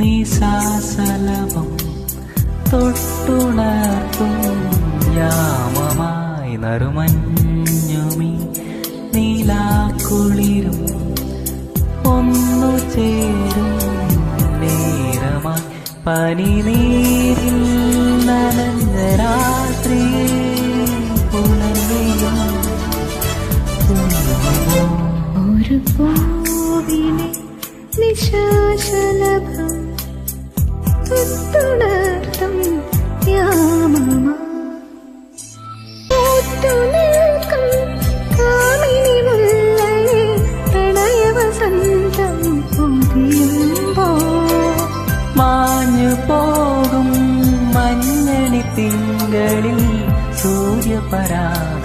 നിശാശലഭം തൊട്ടുണർത്തും യാമമായി നറുമഞ്ഞുമീ നീലാക്കുളിരും ഒന്നു ചേരും നേരമായി പനിനീരിൽ നനഞ്ഞ രാത്രിയെ പുലർവിയും ഒരു പൂവിനെ നിശാശലഭം തൊട്ടുണർത്തും യാമമായി പൂത്തുനിൽക്കും കാമിനി മുല്ലയെ പ്രണയവസന്തം പൊതിയുമ്പോൾ മാഞ്ഞു പോകും മഞ്ഞണി തിങ്കളിൽ സൂര്യപരാഗം